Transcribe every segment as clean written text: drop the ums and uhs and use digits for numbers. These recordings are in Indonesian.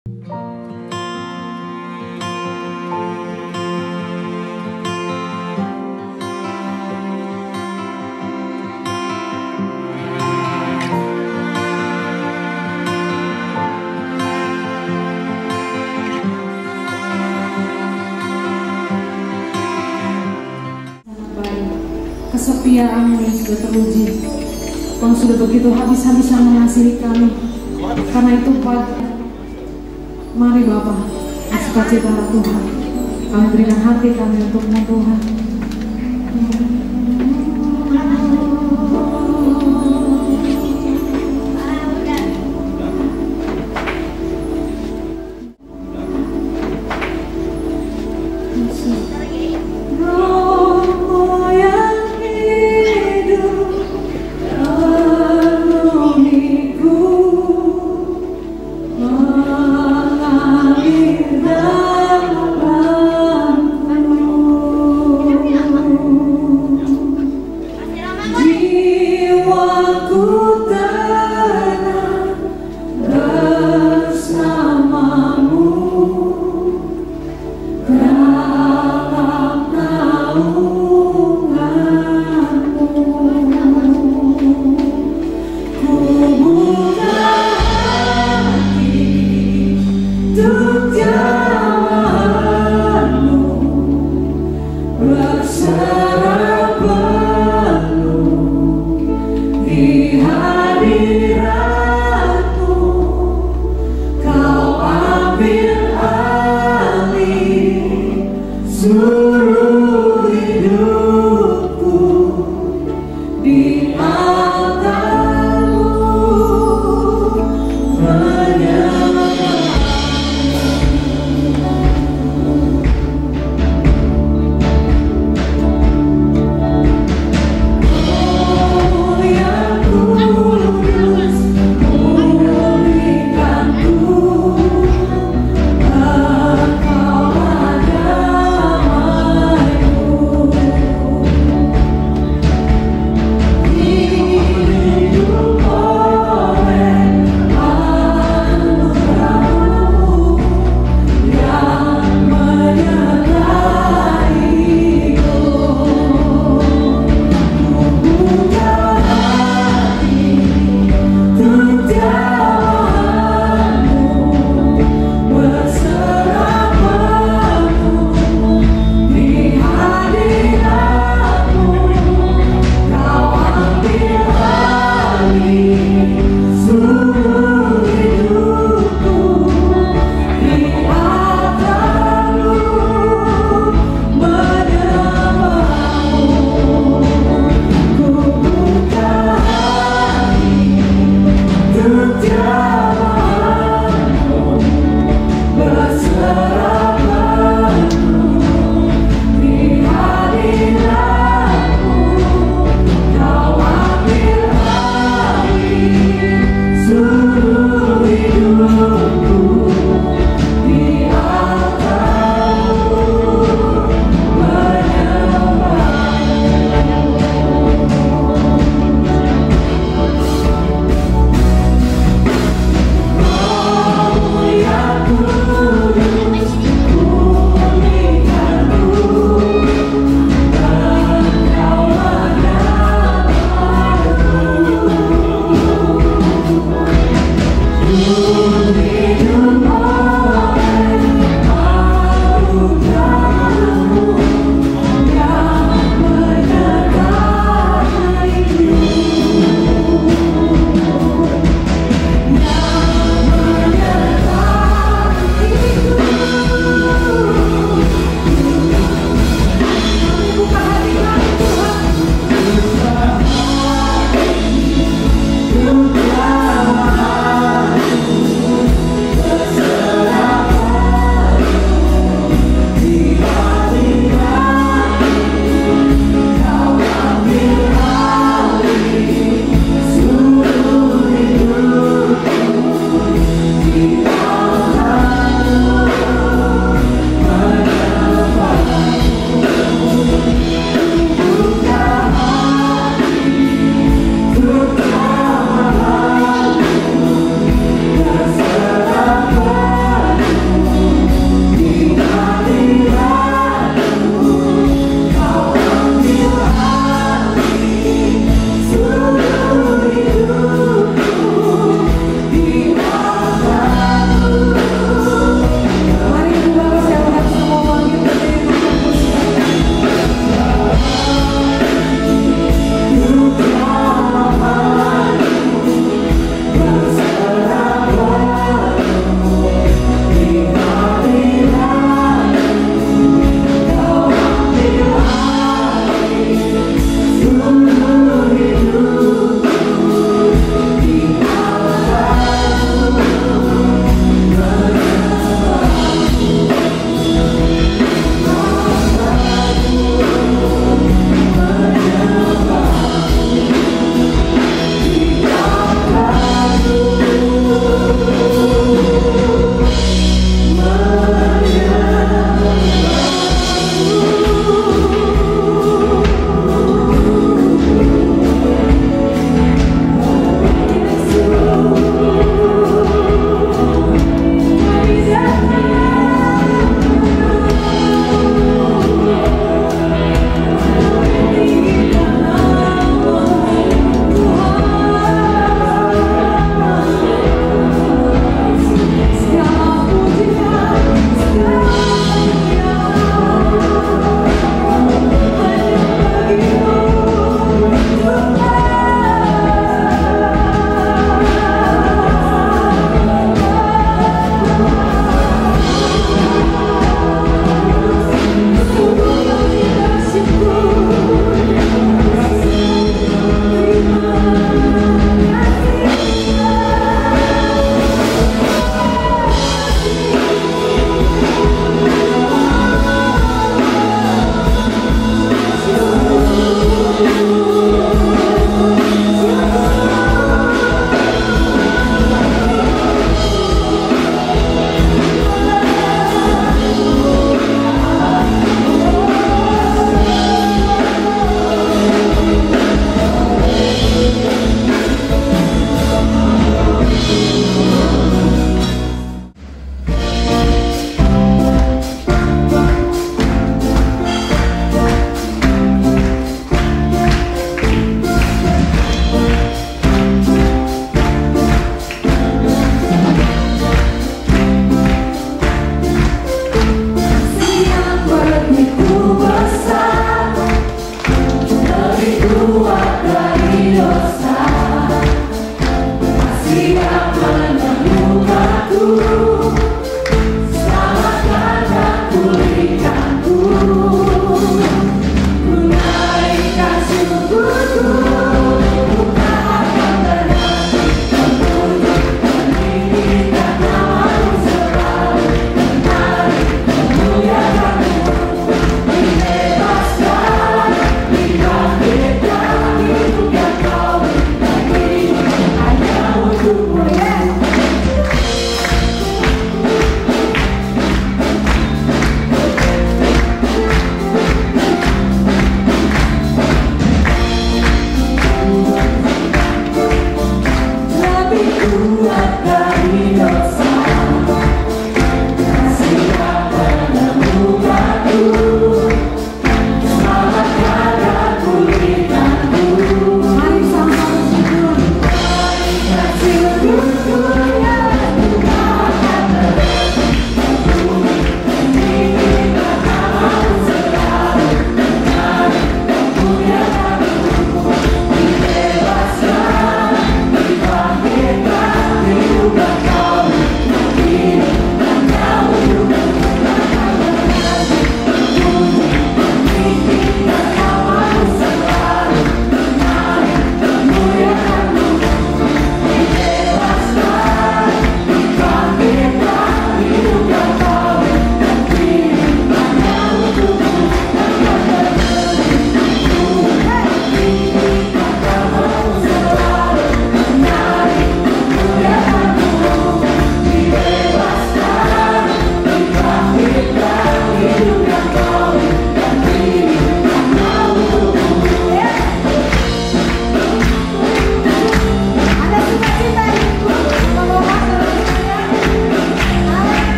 Kesetiaanmu yang sudah teruji, Kau sudah begitu habis-habisan mengasihi kami. Karena itu mari Bapa, sukacita Tuhan, kami berikan hati kami untukmu Tuhan.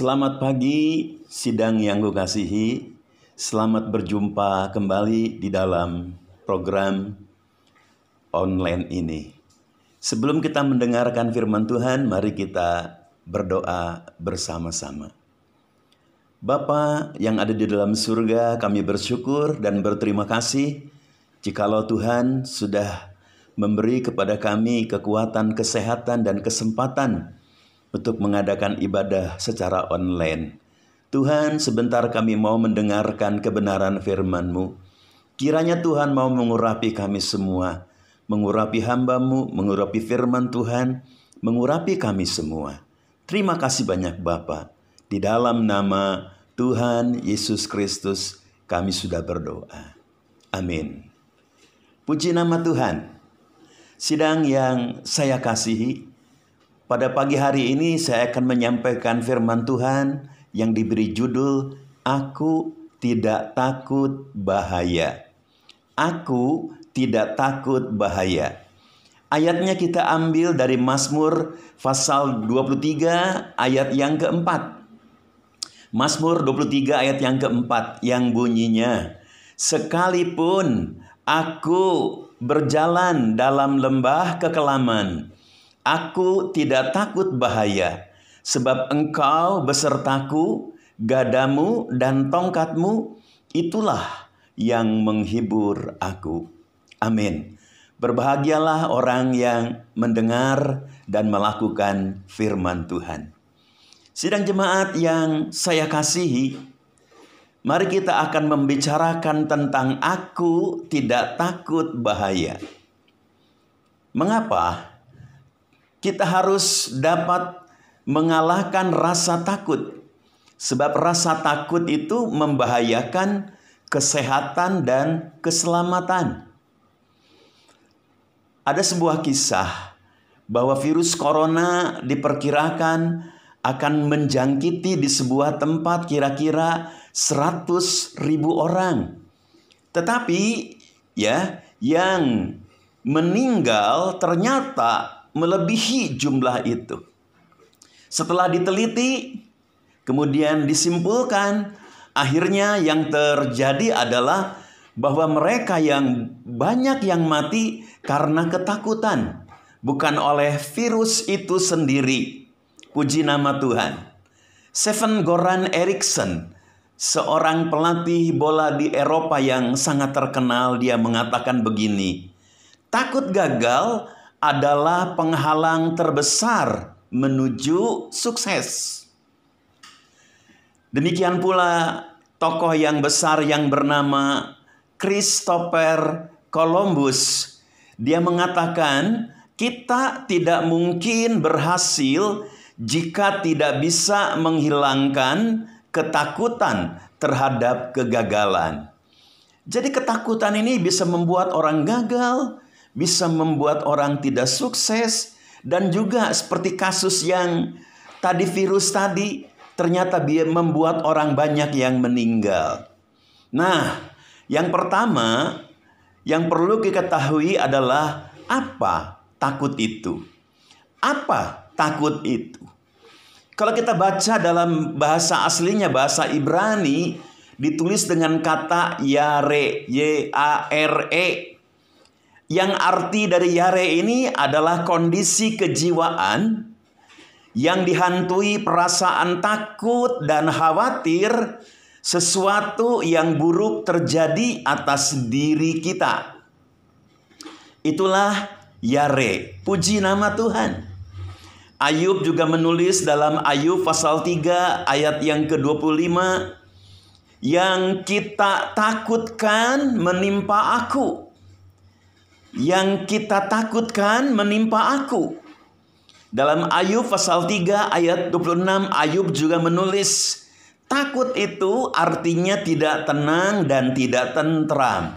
Selamat pagi, sidang yang kukasihi. Selamat berjumpa kembali di dalam program online ini. Sebelum kita mendengarkan firman Tuhan, mari kita berdoa bersama-sama. Bapa yang ada di dalam surga, kami bersyukur dan berterima kasih jikalau Tuhan sudah memberi kepada kami kekuatan, kesehatan, dan kesempatan untuk mengadakan ibadah secara online. Tuhan, sebentar kami mau mendengarkan kebenaran firman-Mu. Kiranya Tuhan mau mengurapi kami semua, mengurapi hamba-Mu, mengurapi firman Tuhan, mengurapi kami semua. Terima kasih banyak Bapa. Di dalam nama Tuhan Yesus Kristus kami sudah berdoa. Amin. Puji nama Tuhan. Sidang yang saya kasihi, pada pagi hari ini saya akan menyampaikan firman Tuhan yang diberi judul Aku Tidak Takut Bahaya. Aku tidak takut bahaya. Ayatnya kita ambil dari Mazmur pasal 23 ayat yang keempat. Mazmur 23 ayat yang keempat yang bunyinya, sekalipun aku berjalan dalam lembah kekelaman, aku tidak takut bahaya, sebab Engkau besertaku, gadamu dan tongkatmu, itulah yang menghibur aku. Amin. Berbahagialah orang yang mendengar dan melakukan firman Tuhan. Sidang jemaat yang saya kasihi, mari kita akan membicarakan tentang aku tidak takut bahaya. Mengapa kita harus dapat mengalahkan rasa takut? Sebab rasa takut itu membahayakan kesehatan dan keselamatan. Ada sebuah kisah bahwa virus corona diperkirakan akan menjangkiti di sebuah tempat kira-kira 100.000 orang. Tetapi yang meninggal ternyata melebihi jumlah itu. Setelah diteliti, kemudian disimpulkan, akhirnya yang terjadi adalah bahwa mereka yang banyak yang mati karena ketakutan, bukan oleh virus itu sendiri. Puji nama Tuhan. Sven-Goran Eriksson, seorang pelatih bola di Eropa yang sangat terkenal, dia mengatakan begini, takut gagal adalah penghalang terbesar menuju sukses. Demikian pula tokoh yang besar yang bernama Christopher Columbus. Dia mengatakan, kita tidak mungkin berhasil jika tidak bisa menghilangkan ketakutan terhadap kegagalan. Jadi ketakutan ini bisa membuat orang gagal, bisa membuat orang tidak sukses, dan juga seperti kasus yang tadi virus tadi, ternyata dia membuat orang banyak yang meninggal. Nah, yang pertama yang perlu kita ketahui adalah apa takut itu? Apa takut itu? Kalau kita baca dalam bahasa aslinya, bahasa Ibrani, ditulis dengan kata yare, Y-A-R-E. Yang arti dari yare ini adalah kondisi kejiwaan yang dihantui perasaan takut dan khawatir sesuatu yang buruk terjadi atas diri kita. Itulah yare. Puji nama Tuhan. Ayub juga menulis dalam Ayub pasal 3 ayat yang ke-25, yang kita takutkan menimpa aku. Yang kita takutkan menimpa aku. Dalam Ayub pasal 3 ayat 26, Ayub juga menulis, takut itu artinya tidak tenang dan tidak tentram.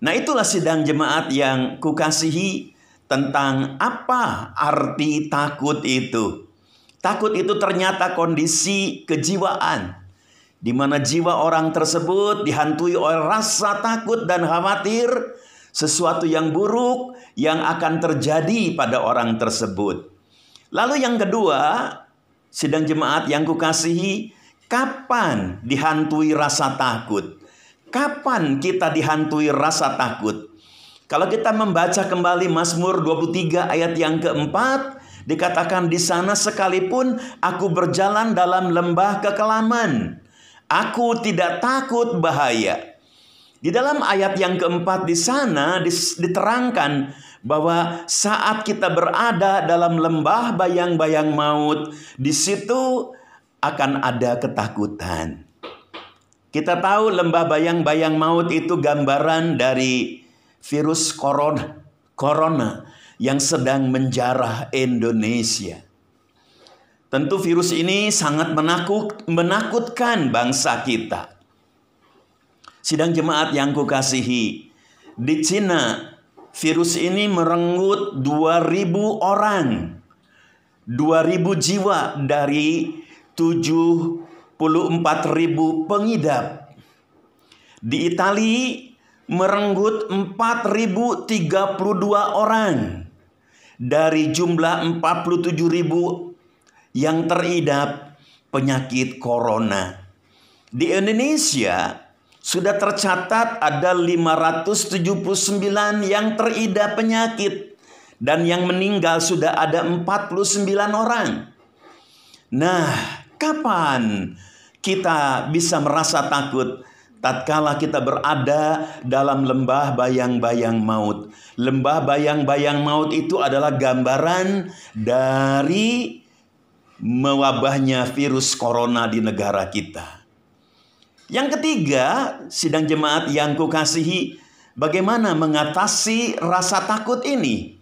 Nah, itulah sidang jemaat yang kukasihi tentang apa arti takut itu. Takut itu ternyata kondisi kejiwaan, di mana jiwa orang tersebut dihantui oleh rasa takut dan khawatir sesuatu yang buruk yang akan terjadi pada orang tersebut. Lalu yang kedua, Sidang jemaat yang kukasihi, kapan dihantui rasa takut? Kapan kita dihantui rasa takut? Kalau kita membaca kembali Mazmur 23 ayat yang keempat, dikatakan di sana, sekalipun aku berjalan dalam lembah kekelaman, aku tidak takut bahaya. Di dalam ayat yang keempat di sana diterangkan bahwa saat kita berada dalam lembah bayang-bayang maut, di situ akan ada ketakutan. Kita tahu lembah bayang-bayang maut itu gambaran dari virus corona yang sedang menjarah Indonesia. Tentu virus ini sangat menakutkan bangsa kita. Sidang jemaat yang kukasihi, di Cina virus ini merenggut 2.000 orang, 2.000 jiwa dari 74.000 pengidap. Di Italia merenggut 4.032 orang dari jumlah 47.000 yang teridap penyakit corona. Di Indonesia sudah tercatat ada 579 yang teridap penyakit, dan yang meninggal sudah ada 49 orang. Nah, kapan kita bisa merasa takut? Tatkala kita berada dalam lembah bayang-bayang maut. Lembah bayang-bayang maut itu adalah gambaran dari mewabahnya virus corona di negara kita. Yang ketiga, sidang jemaat yang kukasihi, bagaimana mengatasi rasa takut ini?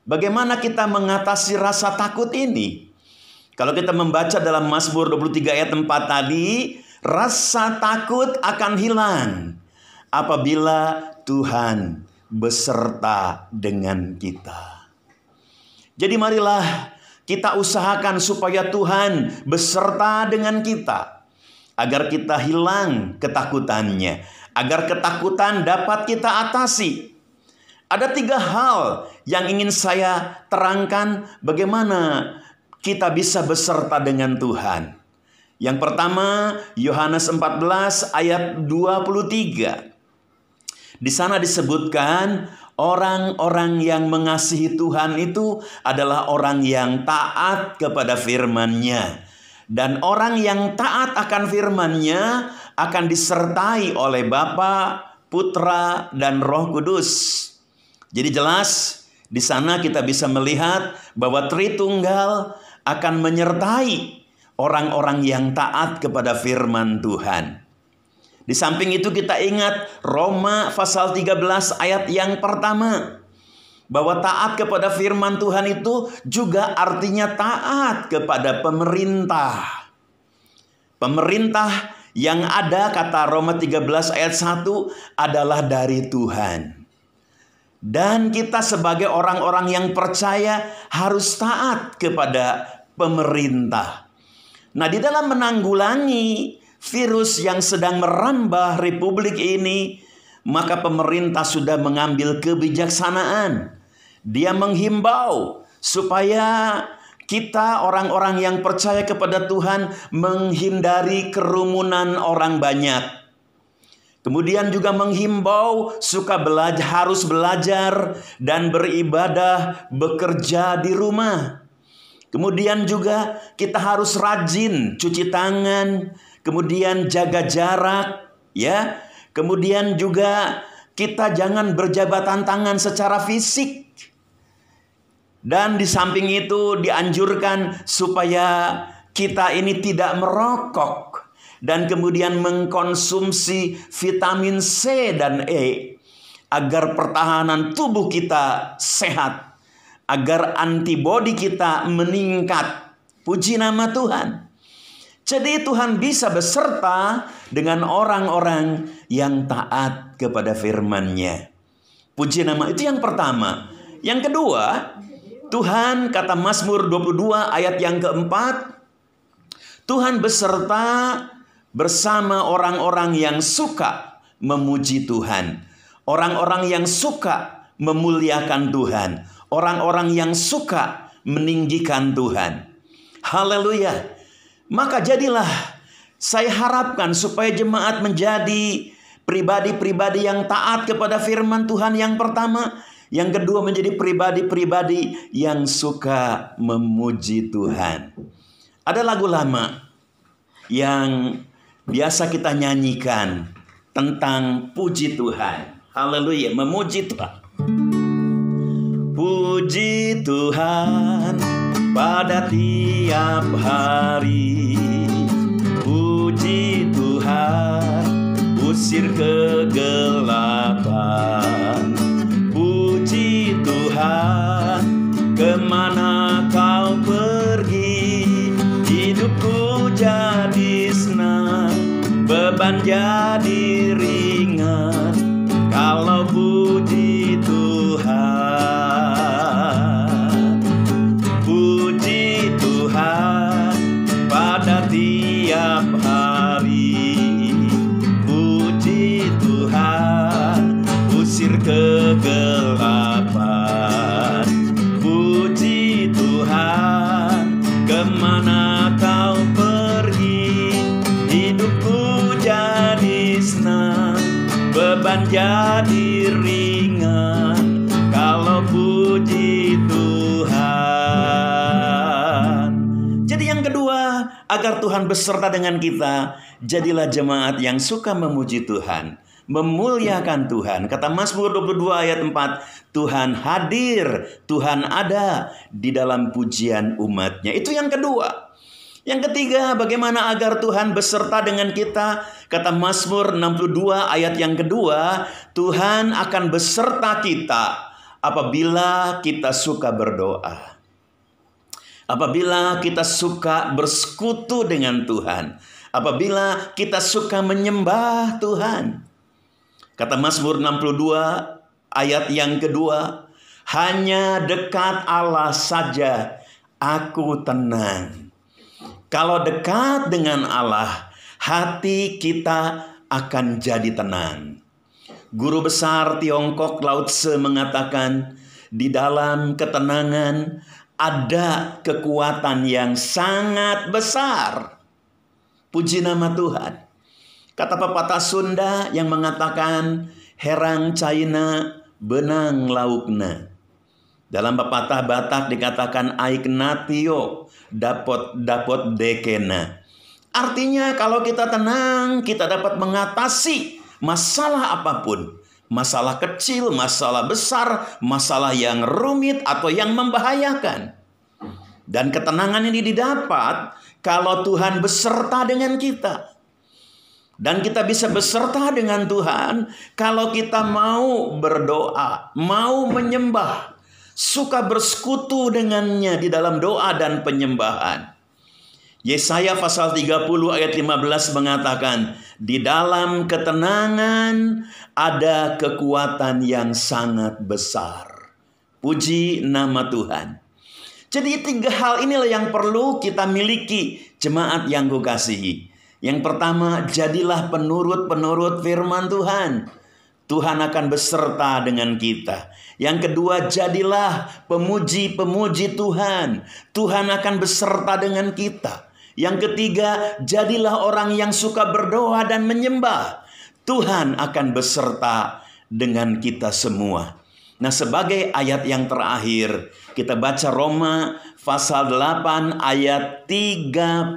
Bagaimana kita mengatasi rasa takut ini? Kalau kita membaca dalam Mazmur 23 ayat 4 tadi, rasa takut akan hilang apabila Tuhan beserta dengan kita. Jadi marilah kita usahakan supaya Tuhan beserta dengan kita, agar kita hilang ketakutannya, agar ketakutan dapat kita atasi. Ada 3 hal yang ingin saya terangkan bagaimana kita bisa beserta dengan Tuhan. Yang pertama, Yohanes 14 ayat 23. Di sana disebutkan orang-orang yang mengasihi Tuhan itu adalah orang yang taat kepada firman-Nya. Dan orang yang taat akan firman-Nya akan disertai oleh Bapa, Putra, dan Roh Kudus. Jadi jelas di sana kita bisa melihat bahwa Tritunggal akan menyertai orang-orang yang taat kepada firman Tuhan. Di samping itu kita ingat Roma pasal 13 ayat yang pertama, bahwa taat kepada firman Tuhan itu juga artinya taat kepada pemerintah. Pemerintah yang ada, kata Roma 13 ayat 1, adalah dari Tuhan. Dan kita sebagai orang-orang yang percaya harus taat kepada pemerintah. Nah, di dalam menanggulangi virus yang sedang merambah republik ini, maka pemerintah sudah mengambil kebijaksanaan. Dia menghimbau supaya kita orang-orang yang percaya kepada Tuhan menghindari kerumunan orang banyak. Kemudian juga menghimbau harus belajar dan beribadah, bekerja di rumah. Kemudian juga kita harus rajin cuci tangan, kemudian jaga jarak, ya. Kemudian juga kita jangan berjabatan tangan secara fisik. Dan di samping itu dianjurkan supaya kita ini tidak merokok dan kemudian mengkonsumsi vitamin C dan E agar pertahanan tubuh kita sehat, agar antibodi kita meningkat. Puji nama Tuhan. Jadi Tuhan bisa beserta dengan orang-orang yang taat kepada firman-Nya. Puji nama, itu yang pertama. Yang kedua, Tuhan, kata Mazmur 22 ayat yang keempat, Tuhan beserta bersama orang-orang yang suka memuji Tuhan. Orang-orang yang suka memuliakan Tuhan. Orang-orang yang suka meninggikan Tuhan. Haleluya. Maka jadilah, saya harapkan supaya jemaat menjadi pribadi-pribadi yang taat kepada firman Tuhan yang pertama. Yang kedua, menjadi pribadi-pribadi yang suka memuji Tuhan. Ada lagu lama yang biasa kita nyanyikan tentang puji Tuhan. Haleluya, memuji Tuhan. Puji Tuhan pada tiap hari. Puji Tuhan, usir kegelapan. Puji Tuhan, kemana kau pergi? Hidupku jadi senang, beban jadi ringan kalau puji Tuhan. Puji Tuhan pada tiap hari. Puji Tuhan, usir kegelapan. Puji Tuhan, kemana kau pergi? Hidupku jadi senang, beban jadi ringan kalau puji Tuhan. Jadi yang kedua, agar Tuhan beserta dengan kita, jadilah jemaat yang suka memuji Tuhan, memuliakan Tuhan. Kata Mazmur 22 ayat 4, Tuhan hadir, Tuhan ada di dalam pujian umatnya. Itu yang kedua. Yang ketiga, bagaimana agar Tuhan beserta dengan kita? Kata Mazmur 62 ayat yang kedua, Tuhan akan beserta kita apabila kita suka berdoa. Apabila kita suka bersekutu dengan Tuhan. Apabila kita suka menyembah Tuhan. Kata Mazmur 62 ayat yang kedua, hanya dekat Allah saja aku tenang. Kalau dekat dengan Allah, hati kita akan jadi tenang. Guru besar Tiongkok Lao Tse mengatakan, di dalam ketenangan ada kekuatan yang sangat besar. Puji nama Tuhan. Kata pepatah Sunda yang mengatakan, herang China benang laukna. Dalam pepatah Batak dikatakan aiknatio dapot dekena. Artinya kalau kita tenang, kita dapat mengatasi masalah apapun. Masalah kecil, masalah besar, masalah yang rumit atau yang membahayakan. Dan ketenangan ini didapat kalau Tuhan beserta dengan kita. Dan kita bisa beserta dengan Tuhan kalau kita mau berdoa, mau menyembah, suka bersekutu dengannya di dalam doa dan penyembahan. Yesaya pasal 30 ayat 15 mengatakan, di dalam ketenangan ada kekuatan yang sangat besar. Puji nama Tuhan. Jadi 3 hal inilah yang perlu kita miliki, jemaat yang kukasihi. Yang pertama, jadilah penurut-penurut firman Tuhan. Tuhan akan beserta dengan kita. Yang kedua, jadilah pemuji-pemuji Tuhan. Tuhan akan beserta dengan kita. Yang ketiga, jadilah orang yang suka berdoa dan menyembah. Tuhan akan beserta dengan kita semua. Nah, sebagai ayat yang terakhir, kita baca Roma pasal 8 ayat 31.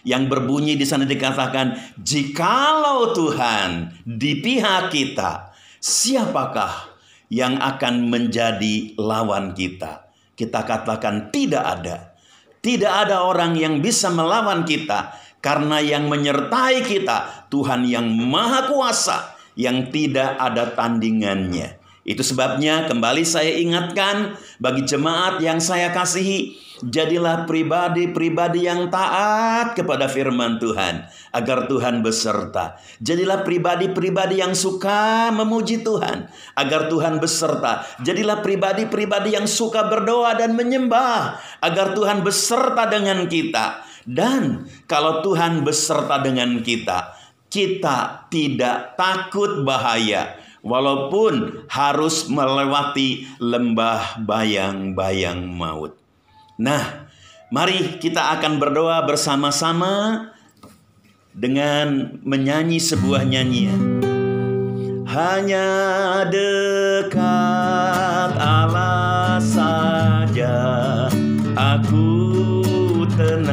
Yang berbunyi di sana dikatakan, jikalau Tuhan di pihak kita, siapakah yang akan menjadi lawan kita? Kita katakan tidak ada. Tidak ada orang yang bisa melawan kita, karena yang menyertai kita Tuhan yang Maha Kuasa, yang tidak ada tandingannya. Itu sebabnya kembali saya ingatkan bagi jemaat yang saya kasihi, jadilah pribadi-pribadi yang taat kepada firman Tuhan, agar Tuhan beserta. Jadilah pribadi-pribadi yang suka memuji Tuhan, agar Tuhan beserta. Jadilah pribadi-pribadi yang suka berdoa dan menyembah, agar Tuhan beserta dengan kita. Dan kalau Tuhan beserta dengan kita, kita tidak takut bahaya, walaupun harus melewati lembah bayang-bayang maut. Nah, mari kita akan berdoa bersama-sama dengan menyanyi sebuah nyanyian. Hanya dekat Allah saja aku tenang,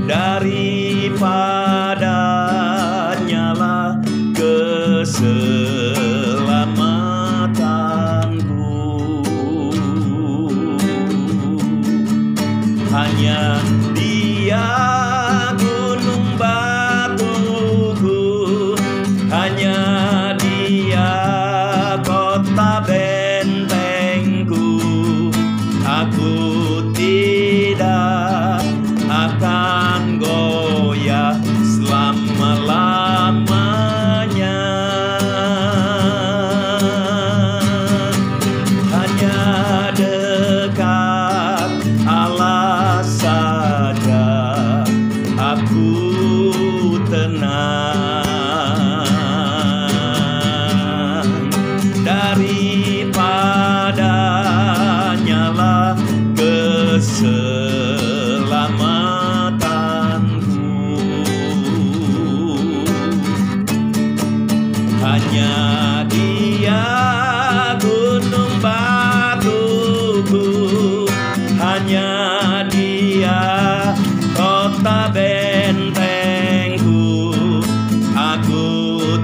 daripadanya lah keselamatanku. Hanya Dia gunung batuku, hanya Dia kota bentengku. Aku tidak akan goyah selama-lamanya. Hanya dekat Allah saja aku tenang, daripadanya lah keselamatanku. Hanya Dia gunung batuku, hanya Dia kota bentengku. Aku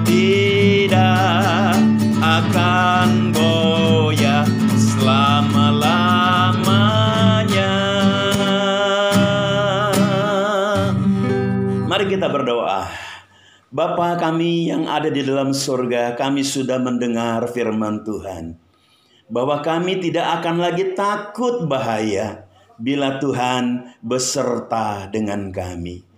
tidak akan goyah selama-lamanya. Mari kita berdoa. Bapa kami yang ada di dalam surga, kami sudah mendengar firman Tuhan, bahwa kami tidak akan lagi takut bahaya bila Tuhan beserta dengan kami.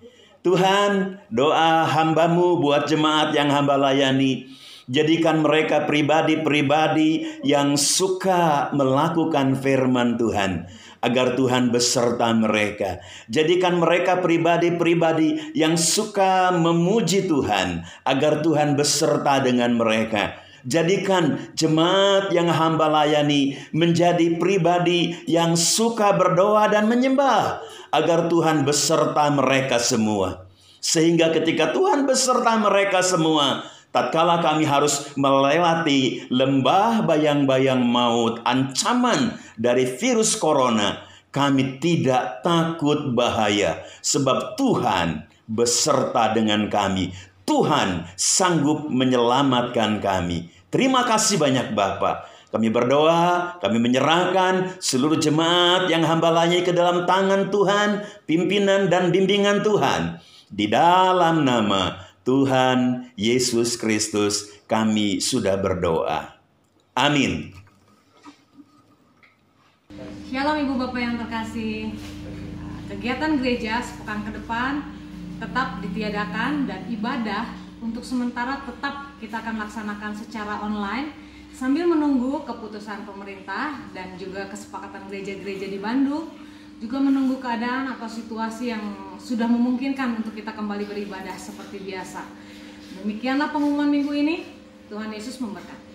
Tuhan, doa hamba-Mu buat jemaat yang hamba layani, jadikan mereka pribadi-pribadi yang suka melakukan firman Tuhan, agar Tuhan beserta mereka. Jadikan mereka pribadi-pribadi yang suka memuji Tuhan, agar Tuhan beserta dengan mereka. Jadikan jemaat yang hamba layani menjadi pribadi yang suka berdoa dan menyembah, agar Tuhan beserta mereka semua. Sehingga ketika Tuhan beserta mereka semua, tatkala kami harus melewati lembah bayang-bayang maut, ancaman dari virus corona, kami tidak takut bahaya, sebab Tuhan beserta dengan kami. Tuhan sanggup menyelamatkan kami. Terima kasih banyak Bapa. Kami berdoa, kami menyerahkan seluruh jemaat yang hamba layani ke dalam tangan Tuhan, pimpinan dan bimbingan Tuhan. Di dalam nama Tuhan Yesus Kristus kami sudah berdoa. Amin. Shalom Ibu Bapak yang terkasih. Kegiatan gereja sepekan ke depan tetap ditiadakan, dan ibadah untuk sementara tetap kita akan laksanakan secara online sambil menunggu keputusan pemerintah dan juga kesepakatan gereja-gereja di Bandung, juga menunggu keadaan atau situasi yang sudah memungkinkan untuk kita kembali beribadah seperti biasa. Demikianlah pengumuman minggu ini. Tuhan Yesus memberkati.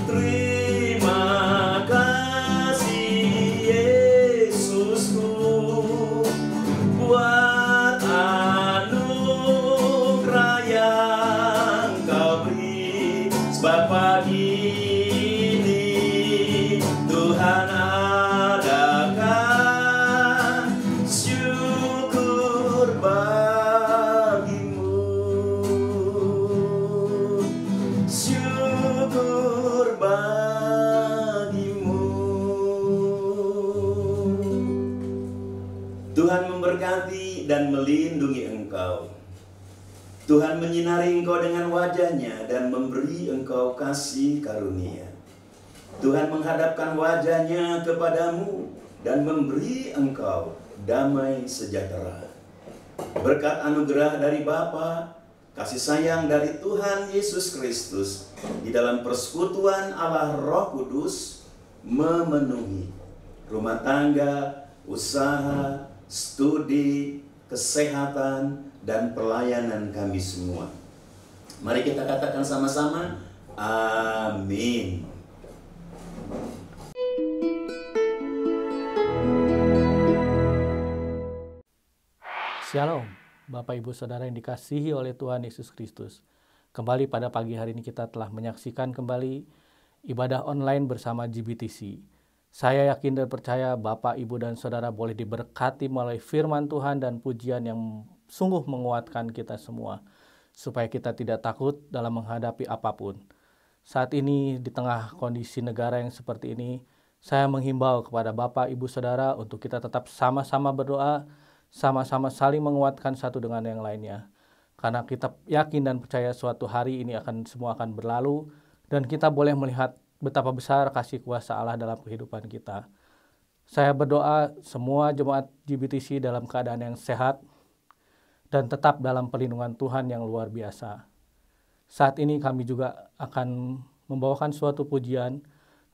Terima kasih Yesusku. pagi ini Tuhan adakan syukur bagimu, syukur bagimu. Tuhan memberkati dan melindungi engkau. Tuhan menyinari engkau dengan wajah-Nya dan memberi engkau kasih karunia. Tuhan menghadapkan wajah-Nya kepadamu dan memberi engkau damai sejahtera. Berkat anugerah dari Bapa, kasih sayang dari Tuhan Yesus Kristus, di dalam persekutuan Allah Roh Kudus, memenuhi rumah tangga, usaha, studi, kesehatan, dan pelayanan kami semua. Mari kita katakan sama-sama, amin. Shalom, Bapak Ibu Saudara yang dikasihi oleh Tuhan Yesus Kristus. Kembali pada pagi hari ini kita telah menyaksikan kembali ibadah online bersama GBTC. Saya yakin dan percaya Bapak, Ibu, dan Saudara boleh diberkati melalui firman Tuhan dan pujian yang sungguh menguatkan kita semua, supaya kita tidak takut dalam menghadapi apapun. Saat ini di tengah kondisi negara yang seperti ini, saya menghimbau kepada Bapak, Ibu, Saudara untuk kita tetap sama-sama berdoa, sama-sama saling menguatkan satu dengan yang lainnya. Karena kita yakin dan percaya suatu hari ini semua akan berlalu, dan kita boleh melihat betapa besar kasih kuasa Allah dalam kehidupan kita. Saya berdoa semua jemaat GBTC dalam keadaan yang sehat, dan tetap dalam perlindungan Tuhan yang luar biasa. Saat ini kami juga akan membawakan suatu pujian.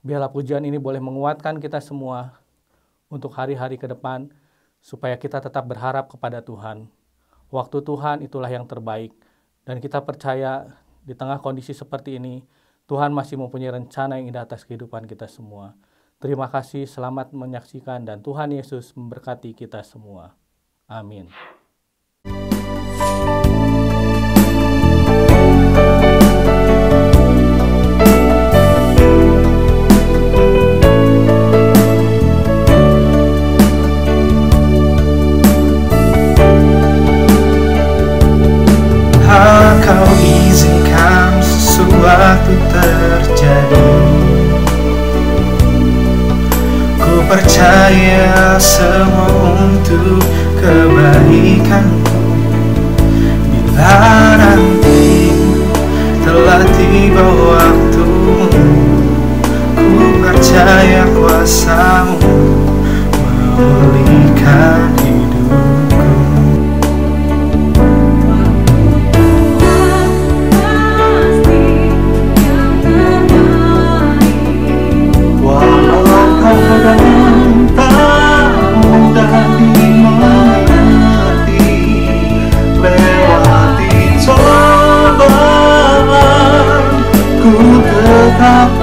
Biarlah pujian ini boleh menguatkan kita semua untuk hari-hari ke depan, supaya kita tetap berharap kepada Tuhan. Waktu Tuhan itulah yang terbaik, dan kita percaya di tengah kondisi seperti ini, Tuhan masih mempunyai rencana yang indah atas kehidupan kita semua. Terima kasih, selamat menyaksikan, dan Tuhan Yesus memberkati kita semua. Amin. Kau izinkan sesuatu terjadi. Ku percaya semua untuk kebaikanmu. Bila nanti telah tiba waktumu, ku percaya kuasa-Mu memulihkan hidupku. Tetap